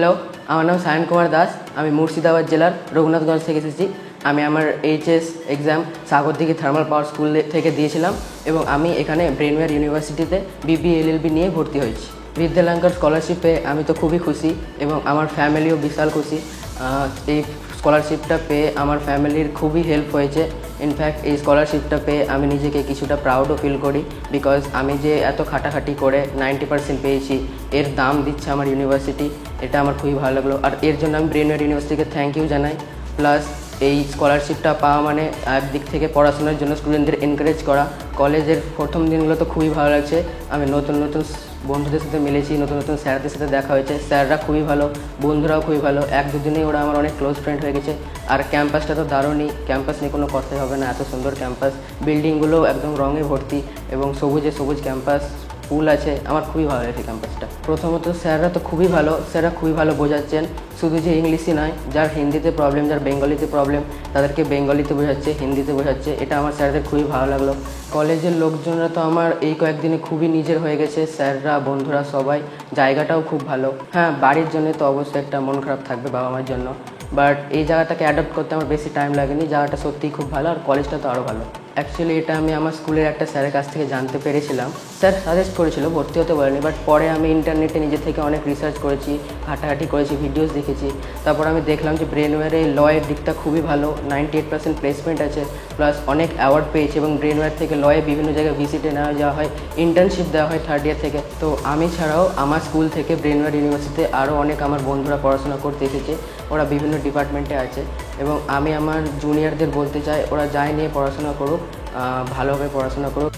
Hello, আমার নাম সায়ন কুমার দাস। আমি মুর্শিদাবাদ জেলার রঘুনাথগঞ্জ থেকে এসেছি। আমি আমার HS exam Sagardighi thermal power school থেকে দিয়েছিলাম এবং আমি এখানে ব্রেনওয়্যার ইউনিভার্সিটিতে বিবিএ এলএলবি নিয়ে ভর্তি হয়েছি। বিদ্যালঙ্কার স্কলারশিপ পেয়ে আমি তো খুবই খুশি এবং আমার ফ্যামিলিও বিশাল খুশি। এই স্কলারশিপটা পেয়ে আমার ফ্যামিলির খুবই হেল্প হয়েছে। ইনফ্যাক্ট এই স্কলারশিপটা পেয়ে আমি নিজেকে কিছুটা প্রাউডও ফিল করি, বিকজ আমি যে এত খাটাখাটি করে 90% পেয়েছি, এর দাম দিচ্ছে আমার ইউনিভার্সিটি। এটা আমার খুবই ভালো লাগলো, আর এর জন্য আমি ব্রেনওয়্যার ইউনিভার্সিটিকে থ্যাংক ইউ জানাই। প্লাস এই স্কলারশিপটা পাওয়া মানে একদিক থেকে পড়াশোনার জন্য স্টুডেন্টদের এনকারেজ করা। কলেজের প্রথম দিনগুলো তো খুবই ভালো লাগছে। আমি নতুন নতুন বন্ধুদের সাথে মিলেছি, নতুন নতুন স্যারদের সাথে দেখা হয়েছে। স্যাররা খুবই ভালো, বন্ধুরাও খুবই ভালো। এক দুদিনেই ওরা আমার অনেক ক্লোজ ফ্রেন্ড হয়ে গেছে। আর ক্যাম্পাসটা তো দারুণই, ক্যাম্পাস নিয়ে কোনো কথাই হবে না, এত সুন্দর ক্যাম্পাস। বিল্ডিংগুলো একদম রঙে ভর্তি এবং সবুজে সবুজ ক্যাম্পাস, স্কুল আছে। আমার খুবই ভালো লাগছে ক্যাম্পাসটা। প্রথমত স্যাররা তো খুবই ভালো, স্যাররা খুবই ভালো বোঝাচ্ছেন। শুধু যে ইংলিশই নয়, যার হিন্দিতে প্রবলেম, যার বেঙ্গলিতে প্রবলেম, তাদেরকে বেঙ্গলিতে বোঝাচ্ছে, হিন্দিতে বোঝাচ্ছে। এটা আমার স্যারদের খুবই ভালো লাগলো। কলেজের লোকজনরা তো আমার এই কয়েকদিনে খুবই নিজের হয়ে গেছে, স্যাররা, বন্ধুরা সবাই। জায়গাটাও খুব ভালো। হ্যাঁ, বাড়ির জন্য তো অবশ্যই একটা মন খারাপ থাকবে, বাবা মার জন্য, বাট এই জায়গাটাকে অ্যাডপ্ট করতে আমার বেশি টাইম লাগেনি। জায়গাটা সত্যিই খুব ভালো, আর কলেজটা তো আরও ভালো। অ্যাকচুয়ালি এটা আমি আমার স্কুলের একটা স্যারের কাছ থেকে জানতে পেরেছিলাম। স্যার সাজেস্ট করেছিল, ভর্তি হতে বলেনি, বাট পরে আমি ইন্টারনেটে নিজে থেকে অনেক রিসার্চ করেছি, ঘাটাঘাটি করেছি, ভিডিওস দেখেছি। তারপর আমি দেখলাম যে ব্রেনওয়্যারে লয়ের দিকটা খুবই ভালো, 98% প্লেসমেন্ট আছে, প্লাস অনেক অ্যাওয়ার্ড পেয়েছে। এবং ব্রেনওয়্যার থেকে লয়ে বিভিন্ন জায়গায় ভিজিটে নেওয়া যাওয়া হয়, ইন্টার্নশিপ দেওয়া হয় থার্ড ইয়ার থেকে। তো আমি ছাড়াও আমার স্কুল থেকে ব্রেনওয়্যার ইউনিভার্সিটিতে আরও অনেক আমার বন্ধুরা পড়াশোনা করতে এসেছে। ওরা বিভিন্ন ডিপার্টমেন্টে আছে এবং আমি আমার জুনিয়রদের বলতে চাই, ওরা যাই নিয়ে পড়াশোনা করুক, ভালোভাবে পড়াশোনা করুক।